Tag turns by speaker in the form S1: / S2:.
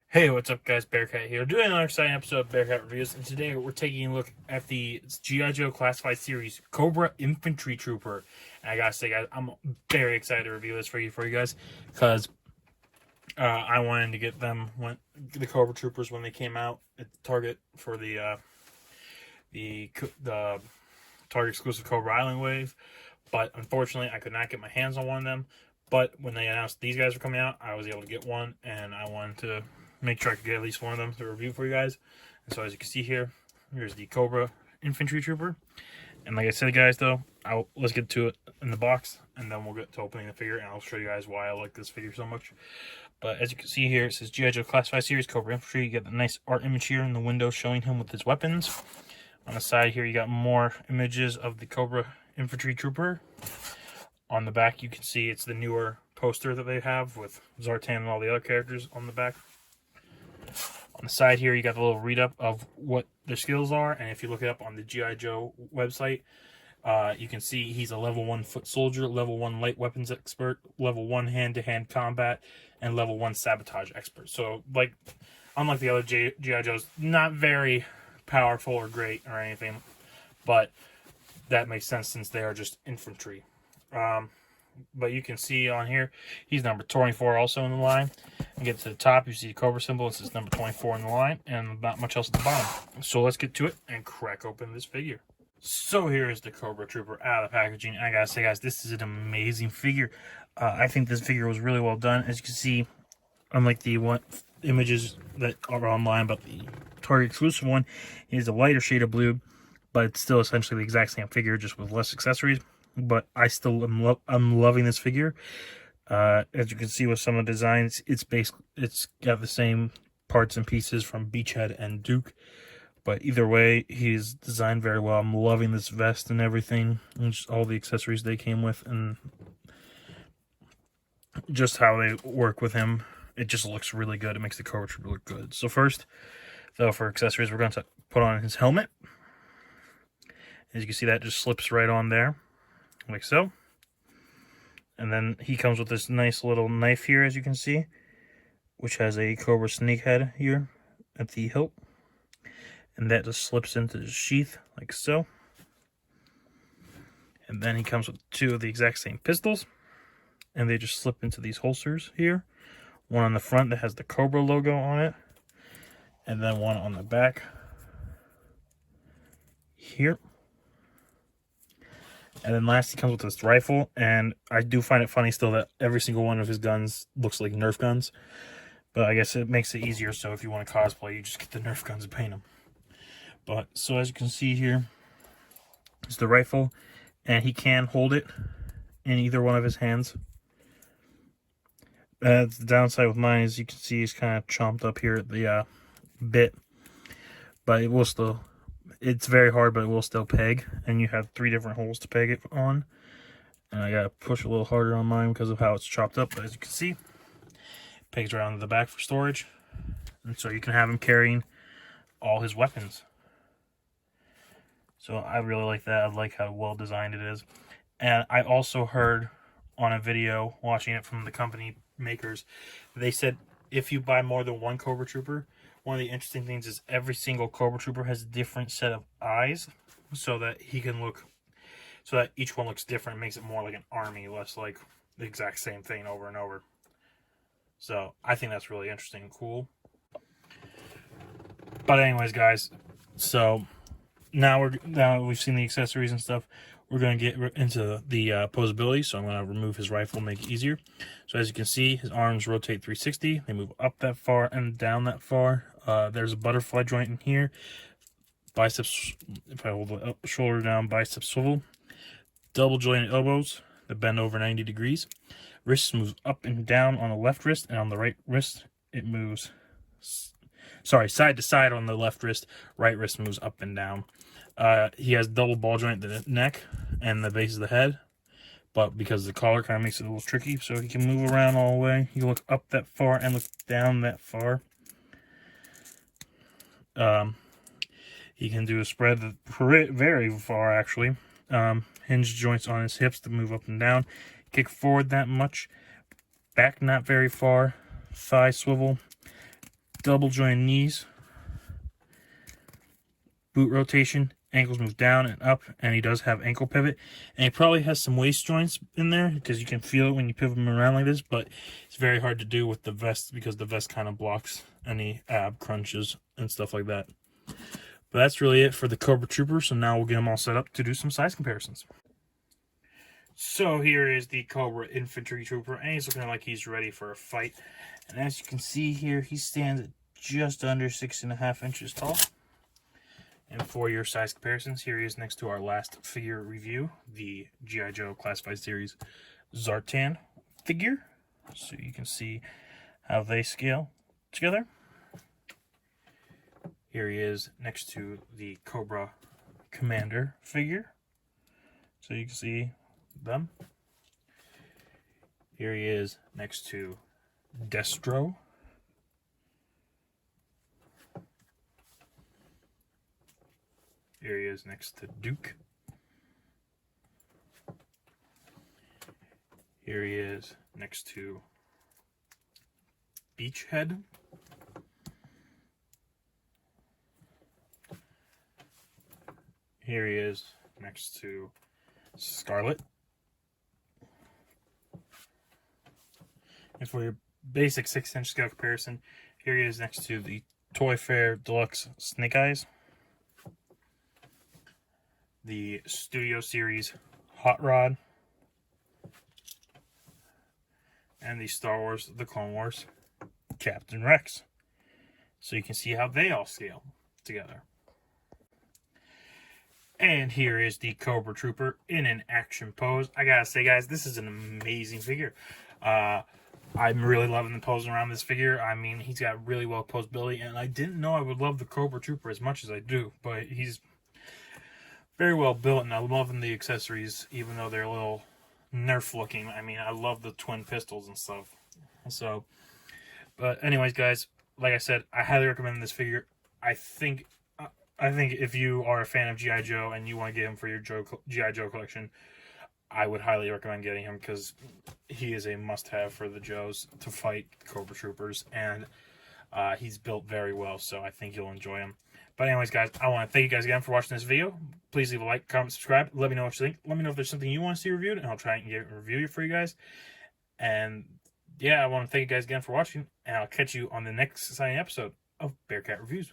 S1: Hey, what's up, guys? Bearcat here, doing another exciting episode of Bearcat Reviews, and today we're taking a look at the G.I. Joe Classified Series Cobra Infantry Trooper. And I gotta say, guys, I'm very excited to review this for you guys, because I wanted to get them when the Cobra Troopers when they came out at Target for the Target exclusive Cobra Island wave, but unfortunately, I could not get my hands on one of them. But when they announced these guys were coming out, I was able to get one, and I wanted to make sure I could get at least one of them to review for you guys. And so as you can see here, here's the Cobra Infantry Trooper. And like I said, guys, though, let's get to it in the box, and then we'll get to opening the figure, and I'll show you guys why I like this figure so much. But as you can see here, it says G.I. Joe Classified Series Cobra Infantry. You get the nice art image here in the window showing him with his weapons. On the side here, you got more images of the Cobra Infantry Trooper. On the back, you can see it's the newer poster that they have with Zartan and all the other characters on the back. On the side here, you got the little read-up of what their skills are, and if you look it up on the G.I. Joe website, you can see he's a level 1 foot soldier, level 1 light weapons expert, level 1 hand-to-hand combat, and level 1 sabotage expert. So, like, unlike the other G.I. Joes, not very powerful or great or anything, but that makes sense since they are just infantry. But you can see on here, he's number 24 also in the line. And get to the top, you see the Cobra symbol. It says number 24 in the line, and not much else at the bottom. So let's get to it and crack open this figure. So here is the Cobra Trooper out of the packaging. I gotta say, guys, this is an amazing figure. I think this figure was really well done. As you can see, unlike the images that are online about the Target exclusive one, is a lighter shade of blue, but it's still essentially the exact same figure, just with less accessories. But I still I'm loving this figure. As you can see with some of the designs, it's got the same parts and pieces from Beachhead and Duke. But either way, he's designed very well. I'm loving this vest and everything, and just all the accessories they came with, and just how they work with him. It just looks really good. It makes the Cobra Trooper look good. So first, though, for accessories, we're going to put on his helmet. As you can see, that just slips right on there, like so. And then he comes with this nice little knife here, as you can see, which has a Cobra snake head here at the hilt. And that just slips into the sheath, like so. And then he comes with two of the exact same pistols, and they just slip into these holsters here. One on the front that has the Cobra logo on it, and then one on the back here. And then last, he comes with this rifle, and I do find it funny still that every single one of his guns looks like Nerf guns. But I guess it makes it easier, so if you want to cosplay, you just get the Nerf guns and paint them. But, so as you can see here, is the rifle, and he can hold it in either one of his hands. The downside with mine is you can see he's kind of chomped up here at the bit. But it will still... It's very hard, but it will still peg, and you have 3 different holes to peg it on. And I gotta push a little harder on mine because of how it's chopped up, but as you can see, it pegs around to the back for storage. And so you can have him carrying all his weapons. So I really like that. I like how well designed it is. And I also heard on a video, watching it from the company makers, they said if you buy more than one Cobra Trooper, one of the interesting things is every single Cobra Trooper has a different set of eyes, so that he can look, so that each one looks different. It makes it more like an army, less like the exact same thing over and over. So I think that's really interesting and cool. But anyways, guys, so now we've seen the accessories and stuff. We're going to get into the posability, so I'm going to remove his rifle and make it easier. So as you can see, his arms rotate 360. They move up that far and down that far. There's a butterfly joint in here. Biceps, if I hold the shoulder down, biceps swivel. Double jointed elbows that bend over 90 degrees. Wrists move up and down on the left wrist, and on the right wrist, it moves... Sorry, side to side on the left wrist. Right wrist moves up and down. He has double ball joint at the neck and the base of the head, but because the collar kind of makes it a little tricky, so he can move around all the way. You can look up that far and look down that far. He can do a spread very far, actually. Hinge joints on his hips to move up and down. Kick forward that much. Back not very far. Thigh swivel. double jointed knees, boot rotation, ankles move down and up, and he does have ankle pivot, and he probably has some waist joints in there because you can feel it when you pivot him around like this, but it's very hard to do with the vest because the vest kind of blocks any ab crunches and stuff like that. But that's really it for the Cobra Trooper, so now we'll get him all set up to do some size comparisons. So here is the Cobra Infantry Trooper, and he's looking like he's ready for a fight. And as you can see here, he stands at just under 6.5 inches tall. And for your size comparisons, here he is next to our last figure review, the G.I. Joe Classified Series Zartan figure. So you can see how they scale together. Here he is next to the Cobra Commander figure. So you can see them. Here he is next to Destro. Here he is next to Duke. Here he is next to Beachhead. Here he is next to Scarlet. And for your basic 6-inch scale comparison, here he is next to the Toy Fair Deluxe Snake Eyes, the Studio Series Hot Rod, and the Star Wars The Clone Wars Captain Rex. So you can see how they all scale together. And here is the Cobra Trooper in an action pose. I gotta say, guys, this is an amazing figure. I'm really loving the posing around this figure. I mean, he's got really well posability, and I didn't know I would love the Cobra Trooper as much as I do, but he's very well built, and I'm loving the accessories, even though they're a little Nerf looking. I mean, I love the twin pistols and stuff. So, but anyways, guys, like I said, I highly recommend this figure. I think if you are a fan of G.I. Joe and you want to get him for your G.I. Joe collection, I would highly recommend getting him because he is a must-have for the Joes to fight Cobra Troopers, and he's built very well, so I think you'll enjoy him. But anyways, guys, I want to thank you guys again for watching this video. Please leave a like, comment, subscribe. Let me know what you think. Let me know if there's something you want to see reviewed, and I'll try and get a review for you guys. And yeah, I want to thank you guys again for watching, and I'll catch you on the next exciting episode of Bearcat Reviews.